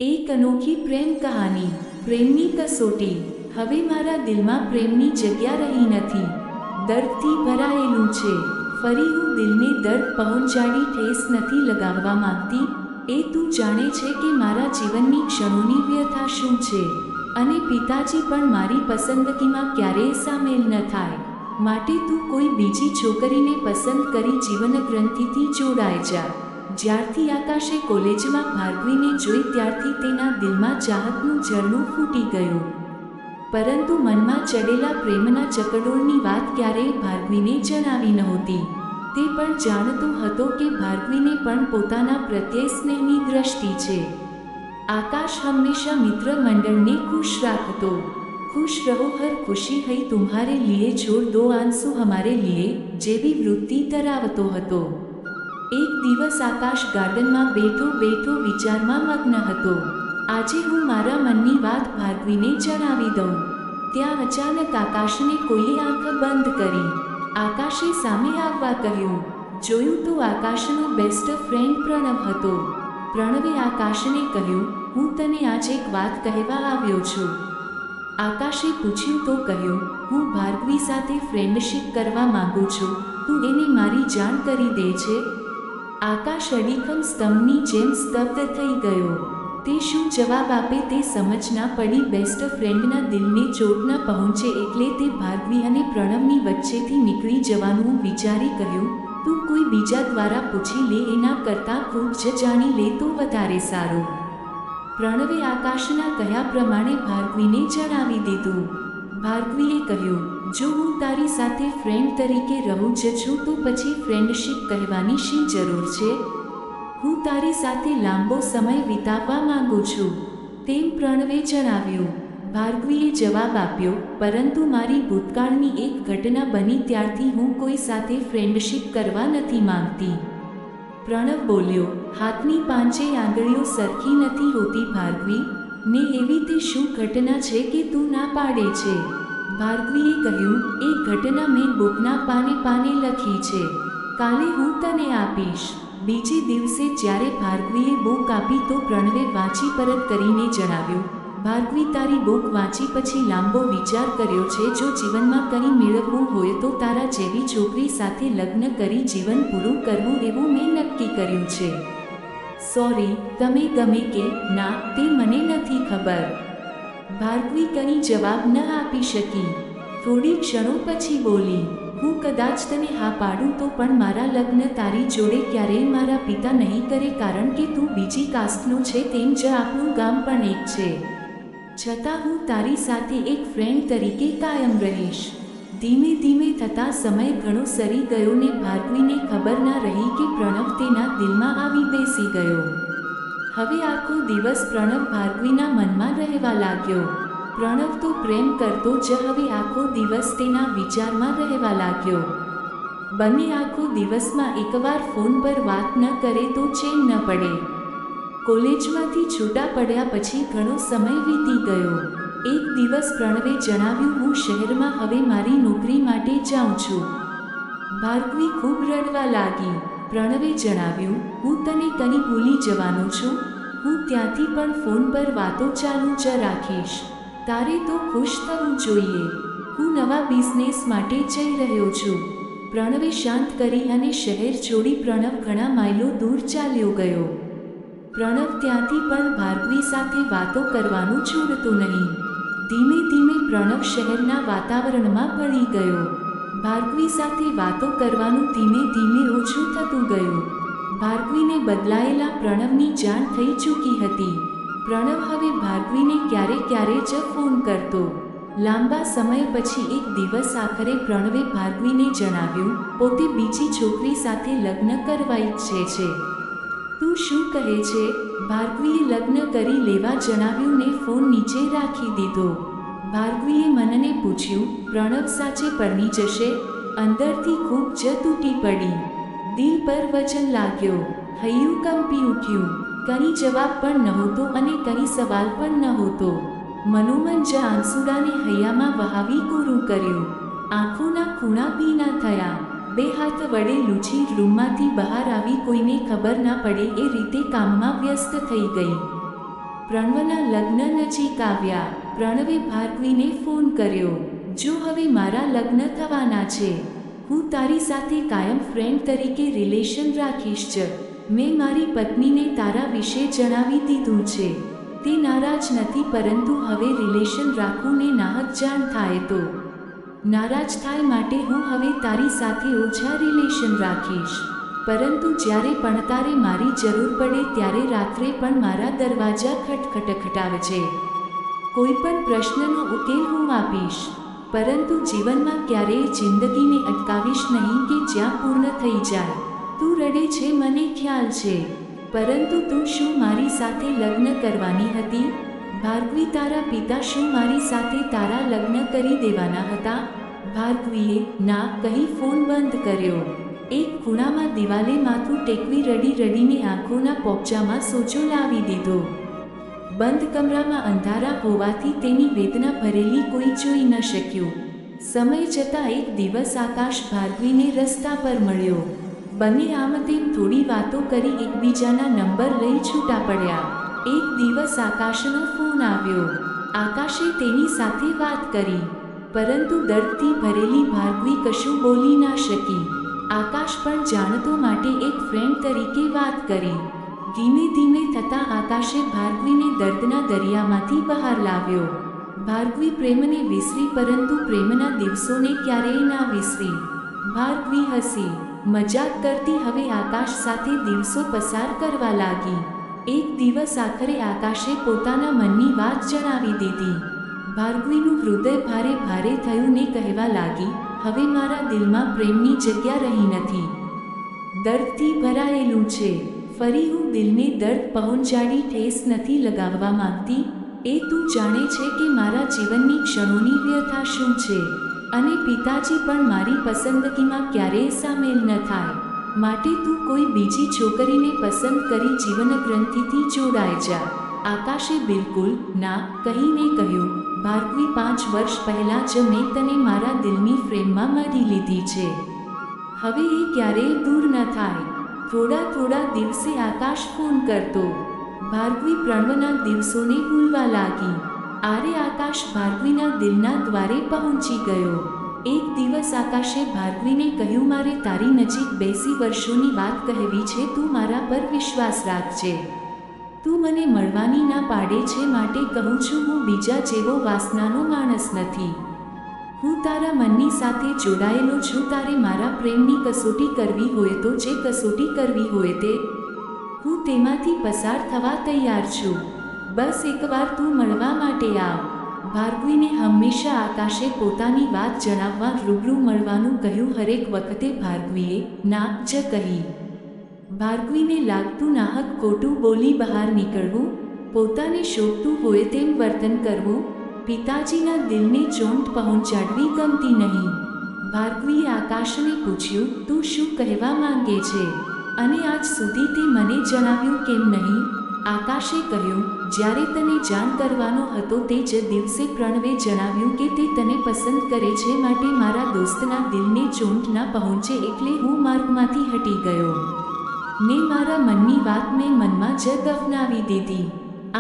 एक अनोखी प्रेम कहानी। प्रेमनी कसोटी। હવે મારા દિલમાં પ્રેમની જગ્યા રહી નથી, દર્દથી ભરાયેલું છે। ફરી હું દિલને દર્દ પહોંચાડી ઠેસ નથી લગાવવા માંગતી। એ તું જાણે છે કે મારા જીવનની ક્ષણોની વ્યથા શું છે, અને પિતાજી પણ મારી પસંદગીમાં ક્યારેય સામેલ ન થાય, માટે તું કોઈ બીજી છોકરીને પસંદ કરી જીવન ગ્રંથિથી જોડાઈ જા। જ્યારથી આકાશે કોલેજમાં ભાર્ગવીને જોઈ ત્યારથી તેના દિલમાં ચાહતનું ઝરણું ફૂટી ગયું, પરંતુ મનમાં ચડેલા પ્રેમના ચકડોળની વાત ક્યારેય ભાર્ગવીને જણાવી નહોતી। તે પણ જાણતો હતો કે ભાર્ગવીને પણ પોતાના પ્રત્યે સ્નેહની દ્રષ્ટિ છે। આકાશ હંમેશા મિત્ર મંડળને ખુશ રાખતો। खुश रहो हर खुशी है तुम्हारे लिए छोड़ दो आंसू हमारे लिए જેવી વૃત્તિ ધરાવતો હતો। એક દિવસ આકાશ ગાર્ડનમાં બેઠો બેઠો વિચારમાં મગ્ન હતો। આજે હું મારા મનની વાત ભાર્ગવીને જણાવી દઉં। ત્યાં અચાનક આકાશને કોઈએ આંખ બંધ કરી। આકાશે સામે આવવા કહ્યું। જોયું તો આકાશનો બેસ્ટ ફ્રેન્ડ પ્રણવ હતો। પ્રણવે આકાશને કહ્યું, હું તને આજ એક વાત કહેવા આવ્યો છું। આકાશે પૂછ્યું તો કહ્યું, હું ભાર્ગવી સાથે ફ્રેન્ડશિપ કરવા માંગુ છું, તું એને મારી જાણ કરી દે છે। આકાશ અડીખમ સ્તંભની જેમ સ્તબ્ધ થઈ ગયો। તે શું જવાબ આપે તે સમજ ના પડી। બેસ્ટ ફ્રેન્ડના દિલને ચોટ ન પહોંચે એટલે તે ભાર્ગવી અને પ્રણવની વચ્ચેથી નીકળી જવાનું વિચારી કહ્યું, તું કોઈ બીજા દ્વારા પૂછી લે, એના કરતાં ખુદ જ જાણી લે તો વધારે સારું। પ્રણવે આકાશના કહ્યા પ્રમાણે ભાર્ગવીને જણાવી દીધું। ભાર્ગવીએ કહ્યું, જો હું તારી સાથે ફ્રેન્ડ તરીકે રહું જ છું તો પછી ફ્રેન્ડશિપ કહેવાની શી જરૂર છે? હું તારી સાથે લાંબો સમય વિતાવવા માંગુ છું, તેમ પ્રણવે જણાવ્યું। ભાર્ગવીએ જવાબ આપ્યો, પરંતુ મારી ભૂતકાળની એક ઘટના બની ત્યારથી હું કોઈ સાથે ફ્રેન્ડશિપ કરવા નથી માંગતી। પ્રણવ બોલ્યો, હાથની પાંચે આંગળીઓ સરખી નથી હોતી ભાર્ગવી, ને એવી તે શું ઘટના છે કે તું ના પાડે છે? ભાર્ગવીએ કહ્યું, એ ઘટના મેં બુકના પાને લખી છે, કાલે હું તને આપીશ। બીજે દિવસે જ્યારે ભાર્ગવીએ બુક આપી તો પ્રણવે વાંચી પરત કરીને જણાવ્યું, ભાર્ગવી તારી બુક વાંચી પછી લાંબો વિચાર કર્યો છે। જો જીવનમાં કંઈ મેળવવું હોય તો તારા જેવી છોકરી સાથે લગ્ન કરી જીવન પૂરું કરવું એવું મેં નક્કી કર્યું છે। સોરી, તમે ગમે કે ના તે મને નથી ખબર। ભાર્ગવી કંઈ જવાબ ન આપી શકી। થોડી ક્ષણો પછી બોલી, હું કદાચ તને હા પાડું તો પણ મારા લગ્ન તારી જોડે ક્યારેય મારા પિતા નહીં કરે, કારણ કે તું બીજી કાસ્ટનો છે, તેમ જ આપણું ગામ પણ એક છે। છતાં હું તારી સાથે એક ફ્રેન્ડ તરીકે કાયમ રહીશ। ધીમે ધીમે થતા સમય ઘણો સરી ગયો ને ભાર્ગવીને ખબર ના રહી કે પ્રણવ તેના દિલમાં આવી બેસી ગયો। હવે આખો દિવસ પ્રણવ ભાર્ગવીના મનમાં રહેવા લાગ્યો। પ્રણવ તો પ્રેમ કરતો જ હવે આખો દિવસ તેના વિચારમાં રહેવા લાગ્યો। બંને આખો દિવસમાં એકવાર ફોન પર વાત ન કરે તો ચેન ન પડે। કોલેજમાંથી છૂટા પડ્યા પછી ઘણો સમય વીતી ગયો। એક દિવસ પ્રણવે જણાવ્યું, હું શહેરમાં હવે મારી નોકરી માટે જાઉં છું। ભાર્ગવી ખૂબ રડવા લાગી। પ્રણવે જણાવ્યું, હું તને કંઈ ભૂલી જવાનો છું, હું ત્યાંથી પણ ફોન પર વાતો ચાલુ જ રાખીશ, તારે તો ખુશ થવું જોઈએ, હું નવા બિઝનેસ માટે જઈ રહ્યો છું। પ્રણવે શાંત કરી અને શહેર છોડી પ્રણવ ઘણા માઇલો દૂર ચાલ્યો ગયો। પ્રણવ ત્યાંથી પણ ભાર્ગવી સાથે વાતો કરવાનું છોડતો નહીં। ધીમે ધીમે પ્રણવ શહેરના વાતાવરણમાં ભળી ગયો। ભાર્ગવી સાથે વાતો કરવાનું ધીમે ધીમે ઓછું થતું ગયું। ભાર્ગવીને બદલાયેલા પ્રણવની જાણ થઈ ચૂકી હતી। પ્રણવ હવે ભાર્ગવીને ક્યારે જ ફોન કરતો। લાંબા સમય પછી એક દિવસ આખરે પ્રણવે ભાર્ગવીને જણાવ્યું, પોતે બીજી છોકરી સાથે લગ્ન કરવા ઈચ્છે છે। તું શું કહે છે? ભાર્ગવીએ લગ્ન કરી લેવા જણાવ્યું ને ફોન નીચે રાખી દીધો। ભાર્ગવીએ મનને પૂછ્યું, પ્રણવ સાચે પરણી જશે? અંદરથી ખૂબ જ તૂટી પડી। દિલ પર વજન લાગ્યો। હૈયું કંપી ઉઠ્યું। કંઈ જવાબ પણ નહોતો અને કંઈ સવાલ પણ નહોતો। મનોમન જ આંસુડાને હૈયામાં વહાવી કોરું કર્યું। આંખોના ખૂણા ભીના થયા। બે હાથ વડે લૂછી રૂમમાંથી બહાર આવી કોઈને ખબર ના પડે એ રીતે કામમાં વ્યસ્ત થઈ ગઈ। પ્રણવના લગ્ન નજીક આવ્યા. પ્રણવે ભાર્ગવીને ફોન કર્યો. જો હવે મારા લગ્ન થવાના છે, હું તારી સાથે કાયમ ફ્રેન્ડ તરીકે રિલેશન રાખીશ જ. મેં મારી પત્નીને તારા વિશે જણાવી દીધું છે. તે નારાજ નથી, પરંતુ હવે રિલેશન રાખવું ને નાહક જાણ થાય તો નારાજ થાય, માટે હું હવે તારી સાથે ઓછા રિલેશન રાખીશ. પરંતુ જ્યારે પણ તારે મારી જરૂર પડે ત્યારે રાત્રે પણ મારા દરવાજા ખટખટાવે છે. કોઈ પણ પ્રશ્નનો ઉકેલ હું આપીશ, પરંતુ જીવનમાં ક્યારેય જિંદગીને અટકાવીશ નહીં કે જ્યાં પૂર્ણ થઈ જાય. તું રડે છે મને ખ્યાલ છે, પરંતુ તું શું મારી સાથે લગ્ન કરવાની હતી? ભાર્ગવી, તારા પિતા શું મારી સાથે તારા લગ્ન કરી દેવાના હતા? ભાર્ગવીએ ના કહી ફોન બંધ કર્યો. એક ખૂણામાં દિવાલે માથું ટેકવી રડી રડીને આંખોના પોપચામાં સોજો લાવી દીધો. બંધ કમરામાં અંધારા હોવાથી તેની વેદના ભરેલી કોઈ જોઈ ન શક્યું. સમય જતાં એક દિવસ આકાશ ભાર્ગવીને રસ્તા પર મળ્યો. બંને આમ તેમ થોડી વાતો કરી એકબીજાના નંબર લઈ છૂટા પડ્યા. એક દિવસ આકાશનો ફોન આવ્યો. આકાશે તેની સાથે વાત કરી, પરંતુ દર્દથી ભરેલી ભાર્ગવી કશું બોલી ના શકી. આકાશ પણ જાણતો માટે એક ફ્રેન્ડ તરીકે વાત કરી. ધીમે ધીમે થતાં આકાશે ભાર્ગવીને દર્દના દરિયામાંથી બહાર લાવ્યો. ભાર્ગવી પ્રેમને વિસરી, પરંતુ પ્રેમના દિવસોને ક્યારેય ના વિસરી. ભાર્ગવી હસી મજાક કરતી હવે આકાશ સાથે દિવસો પસાર કરવા લાગી. એક દિવસ આખરે આકાશે પોતાના મનની વાત જણાવી દીધી. ભાર્ગવીનું હૃદય ભારે ભારે થયું ને કહેવા લાગી, હવે મારા દિલમાં પ્રેમની જગ્યા રહી નથી. દર્દથી ભરાયેલું છે. ફરી હું દિલને દર્દ પહોંચાડી ઠેસ નથી લગાવવા માંગતી. એ તું જાણે છે કે મારા જીવનની ક્ષણોની વ્યથા શું છે, અને પિતાજી પણ મારી પસંદગીમાં ક્યારેય સામેલ ન થાય. માટે તું કોઈ બીજી છોકરીને પસંદ કરી જીવન ગ્રંથિથી જોડાઈ જા. આકાશે બિલકુલ ના કહીને કહ્યું, ભાર્ગવી, 5 વર્ષ પહેલાં જ મેં તને મારા દિલની ફ્રેમમાં મળી લીધી છે. હવે એ ક્યારેય દૂર ન થાય. થોડા દિવસે આકાશ ફોન કરતો. ભાર્ગવી પ્રણવના દિવસોને ભૂલવા લાગી. આરે આકાશ ભાર્ગવીના દિલના દ્વારે પહોંચી ગયો. એક દિવસ આકાશે ભાર્ગવીને કહ્યું, મારે તારી નજીક બેસી વર્ષોની વાત કહેવી છે. તું મારા પર વિશ્વાસ રાખજે. તું મને મળવાની ના પાડે છે, માટે કહું છું, હું બીજા જેવો વાસનાનો માણસ નથી. હું તારા મનની સાથે જોડાયેલો છું. તારે મારા પ્રેમની કસોટી કરવી હોય તો જે કસોટી કરવી હોય તે હું તેમાંથી પસાર થવા તૈયાર છું. બસ એકવાર તું મળવા માટે આવ. ભાર્ગવીને હંમેશા આકાશે પોતાની વાત જણાવવા રૂબરૂ મળવાનું કહ્યું. હરેક વખતે ભાર્ગવીએ ના જ કહી. ભાર્ગવીને લાગતું નાહક ખોટું બોલી બહાર નીકળવું, પોતાને શોભતું હોય તેમ વર્તન કરવું, પિતાજીના દિલને ચોંટ પહોંચાડવી ગમતી નહીં. ભાર્ગવીએ આકાશને પૂછ્યું, તું શું કહેવા માંગે છે, અને આજ સુધી તે મને જણાવ્યું કેમ નહીં? આકાશે કહ્યું, જ્યારે તને જાણ કરવાનો હતો તે જ દિવસે પ્રણવે જણાવ્યું કે તે તને પસંદ કરે છે, માટે મારા દોસ્તના દિલને ચોંટ ના પહોંચે એટલે હું માર્ગમાંથી હટી ગયો ને મારા મનની વાત મેં મનમાં જ દફનાવી દીધી.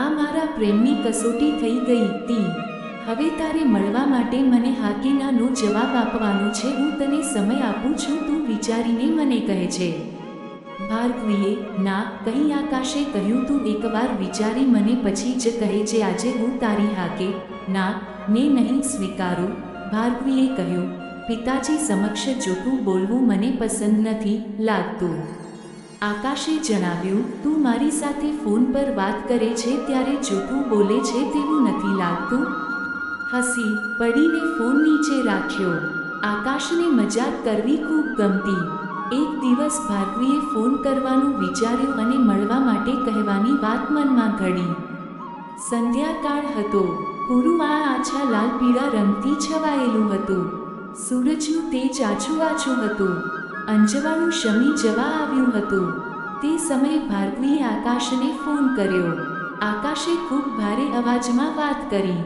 આ મારા પ્રેમની કસોટી થઈ ગઈ હતી. હવે તારે મળવા માટે મને હા કે નાનો જવાબ આપવાનો છે. હું તને સમય આપું છું, તું વિચારીને મને કહે છે. ભાર્ગવીએ ના કહી. આકાશે કહ્યું, તું એકવાર વિચારી મને પછી જ કહેજે. આજે હું તારી હા કે ના ને નહીં સ્વીકારું. ભાર્ગવીએ કહ્યું, પિતાજી સમક્ષ જૂઠું બોલવું મને પસંદ નથી લાગતું. આકાશે જણાવ્યું, તું મારી સાથે ફોન પર વાત કરે છે ત્યારે જૂઠું બોલે છે તેવું નથી લાગતું. હસી પડીને ફોન નીચે રાખ્યો. આકાશને મજાક કરવી ખૂબ ગમતી. એક દિવસ ભાર્ગવીએ ફોન કરવાનું વિચાર્યું અને મળવા માટે કહેવાની વાત મનમાં ઘડી. સંધ્યાકાળ હતો. પૂરું આછા લાલ પીળા રંગથી છવાયેલું હતું. સૂરજનું તેજ આછું હતું. અંજવાળું શમી જવા આવ્યું હતું. તે સમયે ભાર્ગવીએ આકાશને ફોન કર્યો. આકાશે ખૂબ ભારે અવાજમાં વાત કરી.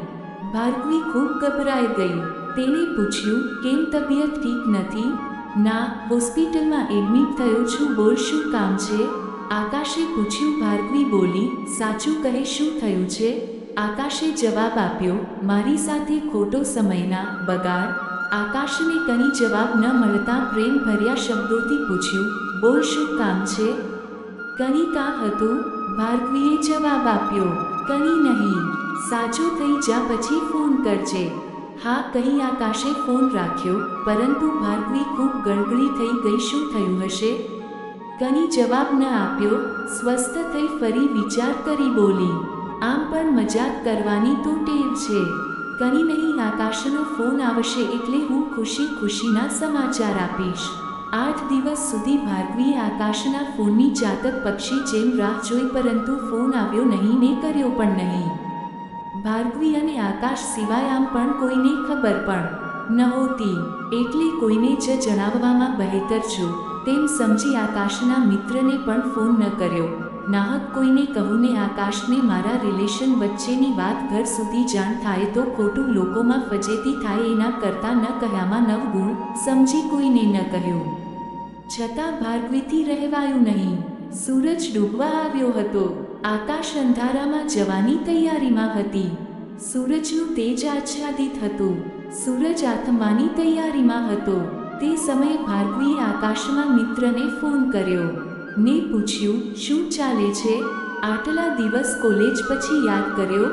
ભાર્ગવી ખૂબ ગભરાઈ ગઈ. તેણે પૂછ્યું, કેમ તબિયત ઠીક નથી? ના, હોસ્પિટલમાં એડમિટ થયો છું. બોલ, શું કામ છે? આકાશે પૂછ્યું. ભાર્ગવી બોલી, સાચું કહે, શું થયું છે? આકાશે જવાબ આપ્યો, મારી સાથે ખોટો સમયના બગાડ. આકાશને કંઈ જવાબ ન મળતા પ્રેમ ભર્યા શબ્દોથી પૂછ્યું, બોલ, શું કામ છે? કંઈ કામ હતું? ભાર્ગવીએ જવાબ આપ્યો, કંઈ નહીં, સાજો થઈ જા, પછી ફોન કરજે. હા કહી આકાશે ફોન રાખ્યો, પરંતુ ભાર્ગવી ખૂબ ગળગળી થઈ ગઈ. શું થયું હશે? કંઈ જવાબ ન આપ્યો. સ્વસ્થ થઈ ફરી વિચાર કરી બોલી, આમ પણ મજાક કરવાની તો ટેવ છે. કંઈ નહીં, આકાશનો ફોન આવશે એટલે હું ખુશી ખુશીના સમાચાર આપીશ. 8 દિવસ સુધી ભાર્ગવીએ આકાશના ફોનની ચાતક પક્ષી જેમ રાહ જોઈ, પરંતુ ફોન આવ્યો નહીં ને કર્યો પણ નહીં. ભાર્ગવી અને આકાશ સિવાય આમ પણ કોઈને ખબર પણ નહોતી, એટલે કોઈને જ જણાવવામાં બહેતર છું તેમ સમજી આકાશના મિત્રને પણ ફોન ન કર્યો. નાહક કોઈને કહું ને આકાશને મારા રિલેશન વચ્ચેની વાત ઘર સુધી જાણ થાય તો ખોટું લોકોમાં ફજેતી થાય, એના કરતાં ન કહ્યામાં 9 ગુણ સમજી કોઈને ન કહ્યું. છતાં ભાર્ગવીથી રહેવાયું નહીં. સૂરજ ડૂબવા આવ્યો હતો. આકાશ અંધારામાં જવાની તૈયારીમાં હતી. સૂરજનું તેજ આચ્છાદિત હતું. સૂરજ આથમવાની તૈયારીમાં હતો. તે સમયે ભાર્ગવીએ આકાશમાં મિત્રને ફોન કર્યો ને પૂછ્યું, શું ચાલે છે? આટલા દિવસ કોલેજ પછી યાદ કર્યો?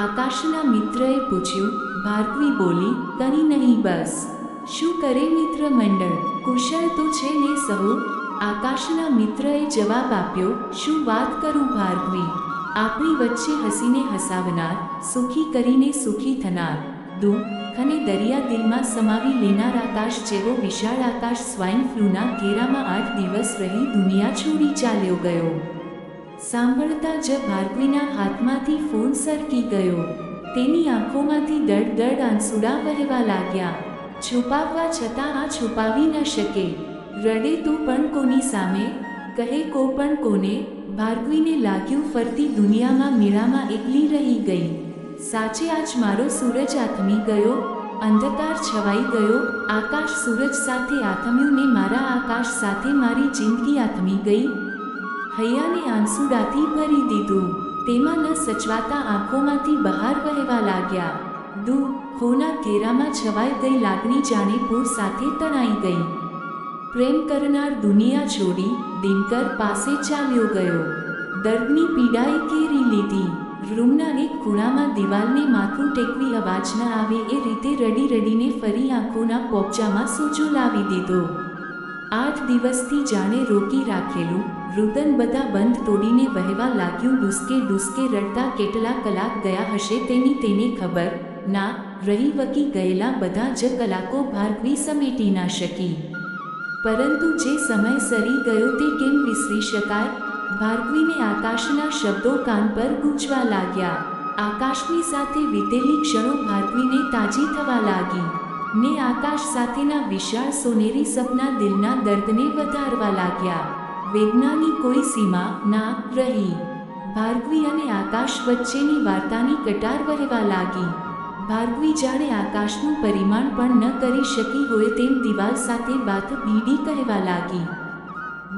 આકાશના મિત્રએ પૂછ્યું. ભાર્ગવી બોલી, કંઈ નહીં, બસ. શું કરે મિત્ર મંડળ? કુશળ તો છે ને સહુ? આકાશના મિત્રએ જવાબ આપ્યો, શું વાત કરું ભાર્ગવી, આપણી વચ્ચે હસીને હસાવનાર, સુખી કરીને સુખી થનાર, દુઃખ અને દરિયા દિલમાં સમાવી લેનાર આકાશ જેવો વિશાળ આકાશ સ્વાઇન ફ્લૂના ઘેરામાં 8 દિવસ રહી દુનિયા છોડી ચાલ્યો ગયો. સાંભળતા જ ભાર્ગવીના હાથમાંથી ફોન સરકી ગયો. તેની આંખોમાંથી દડ દડ આંસુડા વહેવા લાગ્યા. છુપાવવા છતાં આ છુપાવી ન શકે. રડે તો પણ કોની સામે? કહે કો પણ કોને? ભાર્ગવીને લાગ્યું ફરતી દુનિયામાં મેળામાં એકલી રહી ગઈ. સાચે આજ મારો સૂરજ આથમી ગયો? અંધકાર છવાઈ ગયો? આકાશ સૂરજ સાથે આથમ્યું ને મારા આકાશ સાથે મારી જિંદગી આથમી ગઈ. હૈયાને આંસુડાથી ભરી દીધું. તેમાં ન સચવાતા આંખોમાંથી બહાર વહેવા લાગ્યા. દુઃખોના ઘેરામાં છવાઈ ગઈ લાગણી જાણે પૂર સાથે તણાઈ ગઈ. પ્રેમ કરનાર દુનિયા છોડી દિનકર પાસે ચાલ્યો ગયો. દર્દની પીડાએ ઘેરી લીધી. રૂમના એક ખૂણામાં દિવાલને માથું ટેકવી અવાજ ન આવે એ રીતે રડી રડીને ફરી આંખોના પોપચામાં સોજો લાવી દીધો. 8 દિવસથી જાણે રોકી રાખેલું રુદન બધા બંધ તોડીને વહેવા લાગ્યું. ડૂસકે ડૂસકે રડતા કેટલા કલાક ગયા હશે તેની તેને ખબર ના રહી. વકી ગયેલા બધા જ કલાકો ભાર્ગવી સમેટી ના શકી. પરંતુ જે સમય સરી ગયો તે કેમ વિસરી શકાય? ભાર્ગવીને આકાશના શબ્દો કાન પર ગૂંજવા લાગ્યા. આકાશની સાથે વીતેલી ક્ષણો ભાર્ગવીને તાજી થવા લાગી ને આકાશ સાથેના વિશાળ સોનેરી સપના દિલના દર્દને વધારવા લાગ્યા. વેદનાની કોઈ સીમા ના રહી. ભાર્ગવી અને આકાશ વચ્ચેની વાર્તાની કટાર વહેવા લાગી. ભાર્ગવી જાણે આકાશનું પરિમાણ પણ ન કરી શકી હોય તેમ દિવાલ સાથે વાત ભીડી કહેવા લાગી.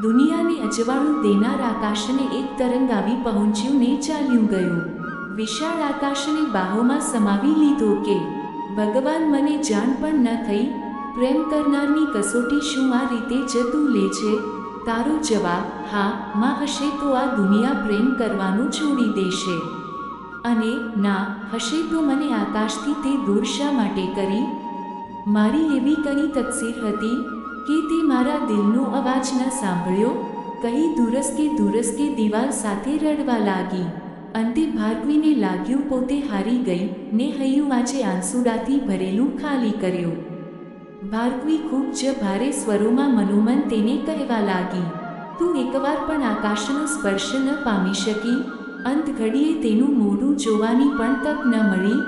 દુનિયાને અજવાળું દેનાર આકાશને એક તરંગ આવી પહોંચ્યું ને ચાલ્યું ગયું. વિશાળ આકાશને બાહોમાં સમાવી લીધો કે ભગવાન, મને જાણ પણ ન થઈ. પ્રેમ કરનારની કસોટી શું આ રીતે જ તું લે છે? તારો જવાબ હા માં હશે તો આ દુનિયા પ્રેમ કરવાનું છોડી દેશે, અને ના હશે તો મને આકાશથી તે દૂર શા માટે કરી? મારી એવી કઈ તકસીર હતી કે તે મારા દિલનો અવાજ ન સાંભળ્યો? કહી દુરસ્કે દિવાલ સાથે રડવા લાગી. અંતે ભાર્ગવીને લાગ્યું પોતે હારી ગઈ ને હૈયું આજે આંસુડાથી ભરેલું ખાલી કર્યું. ભાર્ગવી ખૂબ જ ભારે સ્વરોમાં મનોમન તેને કહેવા લાગી, તું એકવાર પણ આકાશનો સ્પર્શ ન પામી શકી? અંત ઘડીએ તેનું મોઢું જોવાની પણ તક ન મળી.